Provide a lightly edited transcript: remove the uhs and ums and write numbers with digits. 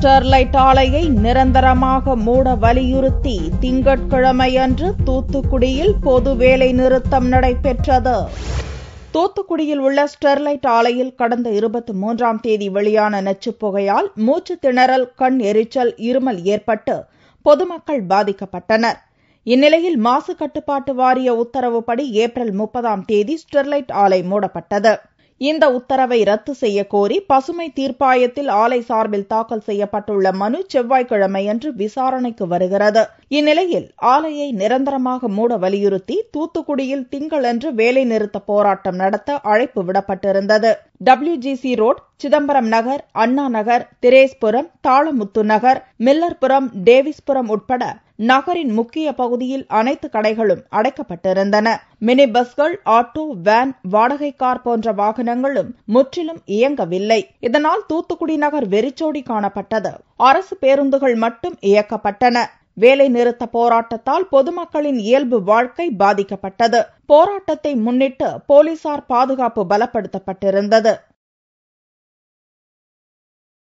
Sterlite ஆலையை நிரந்தரமாக மூட வலியுறுத்தி திங்கட்கிழமையன்று தூத்துக்குடியில் பொது வேலை நிறுத்தம் நடைபெற்றது. தூத்துக்குடியில் உள்ள ஸ்டெர்லைட் ஆலையில் கடந்த 23ஆம் தேதி வெளியான நச்சுப் புகையால் மூச்சு திணறல், கண் எரிச்சல், இருமல் ஏற்பட்டு பொதுமக்கள் பாதிக்கப்பட்டனர். இந்நிலையில் மாசு கட்டுப்பாட்டு வாரிய உத்தரவுப்படி ஏப்ரல் 30ஆம் தேதி ஸ்டெர்லைட் ஆலை மூடப்பட்டது. இந்த உத்தரவை ரத்து செய்ய கோரி பசுமை தீர்ப்பாயத்தில் ஆலை சார்பில் தாக்கல் செய்யப்பட்டுள்ள மனு செவ்வாய்க்கிழமையன்று விசாரணைக்கு வருகிறது. இந்நிலையில் ஆலையை நிரந்தரமாக மூட வலியுறுத்தி தூத்துக்குடியில் திங்களன்று வேலை நிறுத்த போராட்டம் நடத்த அழைப்பு விடப்பட்டிருந்தது. WGC ரோட், சிதம்பரம் நகர், அண்ணா நகர், திரேஸ்புரம், தாளமுத்து நகர், மில்லர்புரம், டேவிஸ்புரம் உட்பட நகரின் முக்கிய பகுதியில் அனைத்து கடைகளும் அடைக்கப்பட்டிருந்தன. மினி பஸ்கள், ஆட்டோ, வேன், வாடகை கார் போன்ற வாகனங்களும் முற்றிலும் இயங்கவில்லை. இதனால் தூத்துக்குடி நகர் வெறிச்சோடி காணப்பட்டது. அரசு பேருந்துகள் மட்டும் இயக்கப்பட்டன. வேலை நிறுத்த போராட்டத்தால் பொதுமக்களின் இயல்பு வாழ்க்கை பாதிக்கப்பட்டது. போராட்டத்தை முன்னிட்டு போலீசார் பாதுகாப்பு பலப்படுத்தப்பட்டிருந்தது.